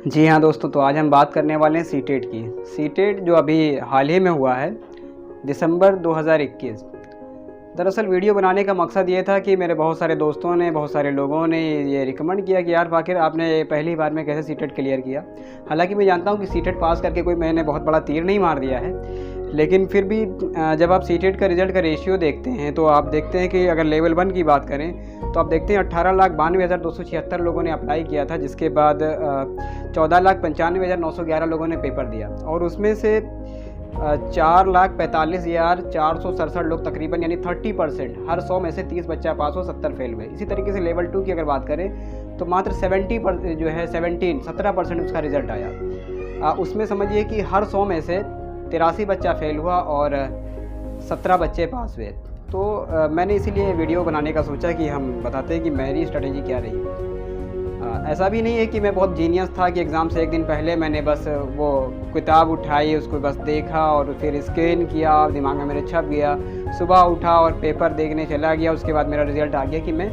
जी हाँ दोस्तों, तो आज हम बात करने वाले हैं सीटेट की। सीटेट जो अभी हाल ही में हुआ है, दिसंबर 2021। दरअसल वीडियो बनाने का मकसद ये था कि मेरे बहुत सारे दोस्तों ने, बहुत सारे लोगों ने ये रिकमेंड किया कि यार फ़ाकिर, आपने पहली बार में कैसे सीटेट क्लियर किया। हालांकि मैं जानता हूँ कि सीटेट पास करके कोई मैंने बहुत बड़ा तीर नहीं मार दिया है, लेकिन फिर भी जब आप सीटेट का रिज़ल्ट का रेशियो देखते हैं तो आप देखते हैं कि अगर लेवल 1 की बात करें तो आप देखते हैं 18,92,276 लोगों ने अप्लाई किया था, जिसके बाद 14,95,911 लोगों ने पेपर दिया और उसमें से 4,45,467 लोग तकरीबन यानी 30%, हर 100 में से 30 बच्चा पास हो, 70 फेल हुए। इसी तरीके से लेवल 2 की अगर बात करें तो मात्र 17% उसका रिज़ल्ट आया। उसमें समझिए कि हर 100 में से 83 बच्चा फेल हुआ और 17 बच्चे पास हुए। तो मैंने इसीलिए वीडियो बनाने का सोचा कि हम बताते हैं कि मेरी स्ट्रेटेजी क्या रही। ऐसा भी नहीं है कि मैं बहुत जीनियस था कि एग्ज़ाम से एक दिन पहले मैंने बस वो किताब उठाई, उसको बस देखा और फिर स्कैन किया, दिमाग में मेरे छप गया, सुबह उठा और पेपर देखने चला गया। उसके बाद मेरा रिज़ल्ट आ गया कि मैं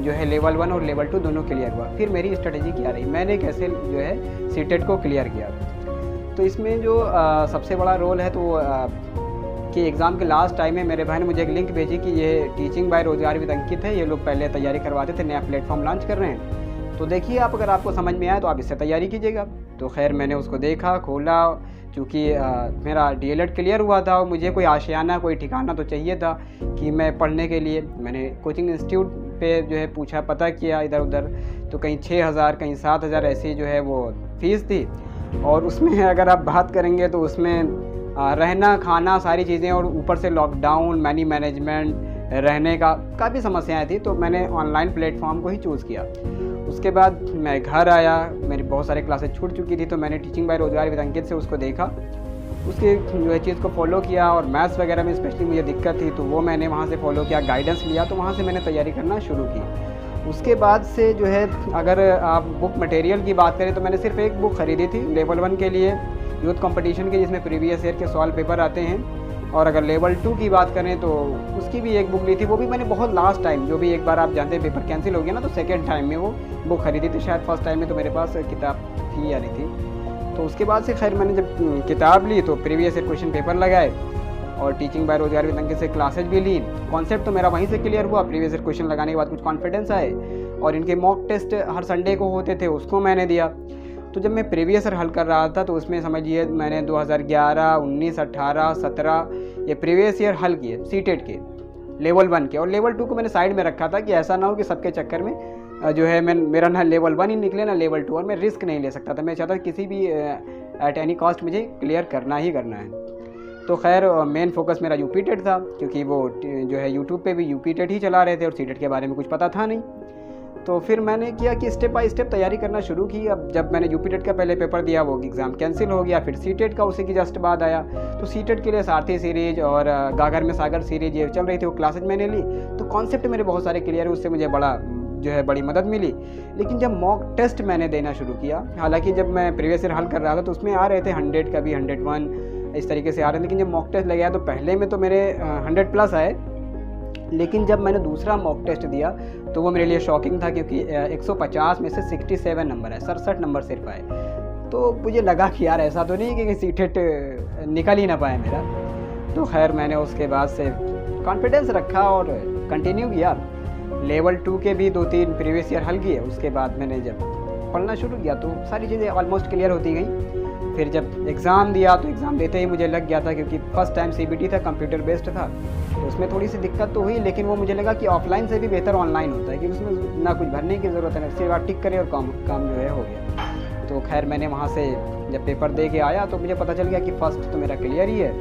जो है लेवल 1 और लेवल 2 दोनों क्लियर हुआ। फिर मेरी स्ट्रेटेजी क्या रही, मैंने कैसे जो है सीटेट को क्लियर किया। तो इसमें जो सबसे बड़ा रोल है तो कि एग्ज़ाम के लास्ट टाइम में मेरे भाई ने मुझे एक लिंक भेजी कि ये टीचिंग बाय रोज़गार विद अंकित है, ये लोग पहले तैयारी करवाते थे, नया प्लेटफॉर्म लॉन्च कर रहे हैं, तो देखिए आप, अगर आपको समझ में आए तो आप इससे तैयारी कीजिएगा। तो खैर मैंने उसको देखा, खोला, क्योंकि मेरा डीएलएड क्लियर हुआ था और मुझे कोई आशियाना, कोई ठिकाना तो चाहिए था कि मैं पढ़ने के लिए। मैंने कोचिंग इंस्टीट्यूट पे जो है पूछा, पता किया इधर उधर, तो कहीं 6,000 कहीं 7,000 ऐसी जो है वो फ़ीस थी। और उसमें अगर आप बात करेंगे तो उसमें रहना खाना सारी चीज़ें, और ऊपर से लॉकडाउन, मनी मैनेजमेंट, रहने का काफ़ी समस्याएं थी। तो मैंने ऑनलाइन प्लेटफॉर्म को ही चूज़ किया। उसके बाद मैं घर आया, मेरी बहुत सारे क्लासेस छूट चुकी थी, तो मैंने टीचिंग बाय रोज़गार विद अंकित से उसको देखा, उसके जो है चीज़ को फॉलो किया। और मैथ्स वगैरह में स्पेशली मुझे दिक्कत थी तो वो मैंने वहाँ से फॉलो किया, गाइडेंस लिया, तो वहाँ से मैंने तैयारी करना शुरू की। उसके बाद से जो है अगर आप बुक मटेरियल की बात करें तो मैंने सिर्फ एक बुक ख़रीदी थी लेवल 1 के लिए, यूथ कंपटीशन के, जिसमें प्रीवियस ईयर के सवाल पेपर आते हैं। और अगर लेवल 2 की बात करें तो उसकी भी एक बुक ली थी, वो भी मैंने बहुत लास्ट टाइम, जो भी एक बार आप जानते हैं पेपर कैंसिल हो गया ना, तो सेकेंड टाइम में वो बुक खरीदी थी। शायद फर्स्ट टाइम में तो मेरे पास किताब थी या नहीं थी। तो उसके बाद से खैर मैंने जब किताब ली तो प्रीवियस ईयर क्वेश्चन पेपर लगाए और टीचिंग बाय रोज़गार विद अंकित से क्लासेज भी ली। कॉन्सेप्ट तो मेरा वहीं से क्लियर हुआ, प्रीवियस ईयर क्वेश्चन लगाने के बाद कुछ कॉन्फिडेंस आए, और इनके मॉक टेस्ट हर संडे को होते थे, उसको मैंने दिया। तो जब मैं प्रीवियस ईयर हल कर रहा था तो उसमें समझिए मैंने 2011, 19, 18, 17 ये प्रीवियस ईयर हल किए सीटेट के लेवल 1 के। और लेवल 2 को मैंने साइड में रखा था कि ऐसा ना हो कि सबके चक्कर में जो है मेरा ना लेवल 1 ही निकले ना लेवल 2, और मैं रिस्क नहीं ले सकता था। मैं चाहता किसी भी एट एनी कॉस्ट मुझे क्लियर करना ही करना है। तो खैर मेन फोकस मेरा यूपी टेट था, क्योंकि वो जो है यूट्यूब पे भी यूपी टेट ही चला रहे थे और सीटेट के बारे में कुछ पता था नहीं। तो फिर मैंने किया कि स्टेप बाय स्टेप तैयारी करना शुरू की। अब जब मैंने यूपी टेट का पहले पेपर दिया, वो एग्ज़ाम कैंसिल हो गया, फिर सीटेट का उसी की जस्ट बाद आया। तो सीटेट के लिए सारथी सीरीज और गागर में सागर सीरीज ये चल रही थी, वो क्लासेज मैंने ली। तो कॉन्सेप्ट मेरे बहुत सारे क्लियर हुए, उससे मुझे बड़ी मदद मिली। लेकिन जब मॉक टेस्ट मैंने देना शुरू किया, हालांकि जब मैं प्रीवियस ईयर हल कर रहा था तो उसमें आ रहे थे 100 का भी, 101 इस तरीके से आ रहे थे। लेकिन जब मॉक टेस्ट लग गया तो पहले में तो मेरे 100 प्लस आए, लेकिन जब मैंने दूसरा मॉक टेस्ट दिया तो वो मेरे लिए शॉकिंग था, क्योंकि 150 में से 67 नंबर है, 67 नंबर सिर्फ आए। तो मुझे लगा कि यार ऐसा तो नहीं कि सीटेट निकल ही ना पाए मेरा। तो खैर मैंने उसके बाद से कॉन्फिडेंस रखा और कंटिन्यू किया। लेवल 2 के भी 2-3 प्रीवियस ईयर हल किए। उसके बाद मैंने जब पढ़ना शुरू किया तो सारी चीज़ें ऑलमोस्ट क्लियर होती गई। फिर जब एग्ज़ाम दिया तो एग्ज़ाम देते ही मुझे लग गया था, क्योंकि फर्स्ट टाइम सीबीटी था, कंप्यूटर बेस्ड था, तो उसमें थोड़ी सी दिक्कत तो हुई, लेकिन वो मुझे लगा कि ऑफलाइन से भी बेहतर ऑनलाइन होता है, क्योंकि उसमें ना कुछ भरने की ज़रूरत है, सिर्फ आप टिक करें और काम जो है हो गया। तो खैर मैंने वहाँ से जब पेपर दे के आया तो मुझे पता चल गया कि फ़र्स्ट तो मेरा क्लियर ही है,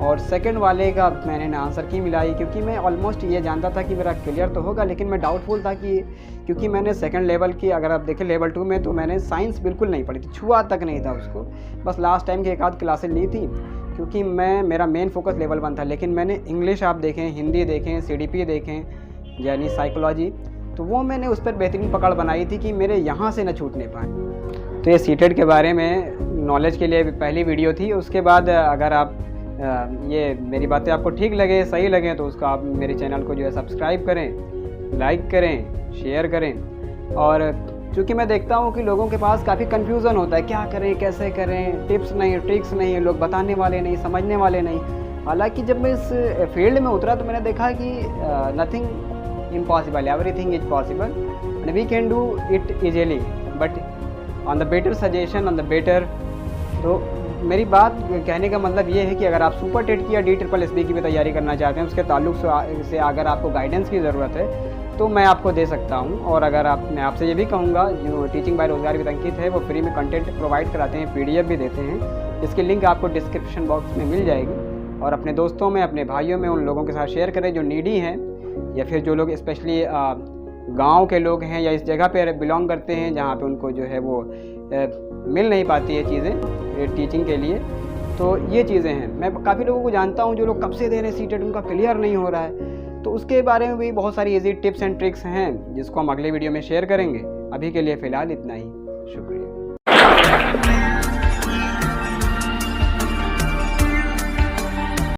और सेकंड वाले का मैंने ना आंसर की मिलाई, क्योंकि मैं ऑलमोस्ट ये जानता था कि मेरा क्लियर तो होगा, लेकिन मैं डाउटफुल था कि, क्योंकि मैंने सेकंड लेवल की, अगर आप देखें लेवल 2 में, तो मैंने साइंस बिल्कुल नहीं पढ़ी थी, छुआ तक नहीं था उसको, बस लास्ट टाइम की एक आध क्लासेस ली थी, क्योंकि मेरा मेन फोकस लेवल 1 था। लेकिन मैंने इंग्लिश आप देखें, हिंदी देखें, CDP देखें, यानी साइकोलॉजी, तो वो मैंने उस पर बेहतरीन पकड़ बनाई थी कि मेरे यहाँ से न छूटने पाए। तो ये सीटेट के बारे में नॉलेज के लिए पहली वीडियो थी। उसके बाद अगर आप ये मेरी बातें आपको ठीक लगे, सही लगे, तो उसको आप मेरे चैनल को जो है सब्सक्राइब करें, लाइक करें, शेयर करें, और क्योंकि मैं देखता हूँ कि लोगों के पास काफ़ी कन्फ्यूज़न होता है, क्या करें, कैसे करें, टिप्स नहीं, ट्रिक्स नहीं, लोग बताने वाले नहीं, समझने वाले नहीं। हालांकि जब मैं इस फील्ड में उतरा तो मैंने देखा कि nothing impossible, everything is possible and we can do it easily, but on the better suggestion, on the better. तो मेरी बात कहने का मतलब ये है कि अगर आप सुपर टेट की या DSSB की भी तैयारी करना चाहते हैं, उसके ताल्लुक से अगर आपको गाइडेंस की ज़रूरत है तो मैं आपको दे सकता हूं। और अगर मैं आपसे ये भी कहूँगा, जो टीचिंग बाय रोजगार विद अंकित है वो फ्री में कंटेंट प्रोवाइड कराते हैं, PDF भी देते हैं, इसकी लिंक आपको डिस्क्रिप्शन बॉक्स में मिल जाएगी। और अपने दोस्तों में, अपने भाइयों में, उन लोगों के साथ शेयर करें जो नीडी हैं, या फिर जो लोग स्पेशली गाँव के लोग हैं या इस जगह पर बिलोंग करते हैं जहाँ पर उनको जो है वो मिल नहीं पाती है चीज़ें टीचिंग के लिए। तो ये चीज़ें हैं, मैं काफ़ी लोगों को जानता हूँ जो लोग कब से दे रहे हैं सीटेट, उनका क्लियर नहीं हो रहा है। तो उसके बारे में भी बहुत सारी इजी टिप्स एंड ट्रिक्स हैं जिसको हम अगले वीडियो में शेयर करेंगे। अभी के लिए फ़िलहाल इतना ही, शुक्रिया।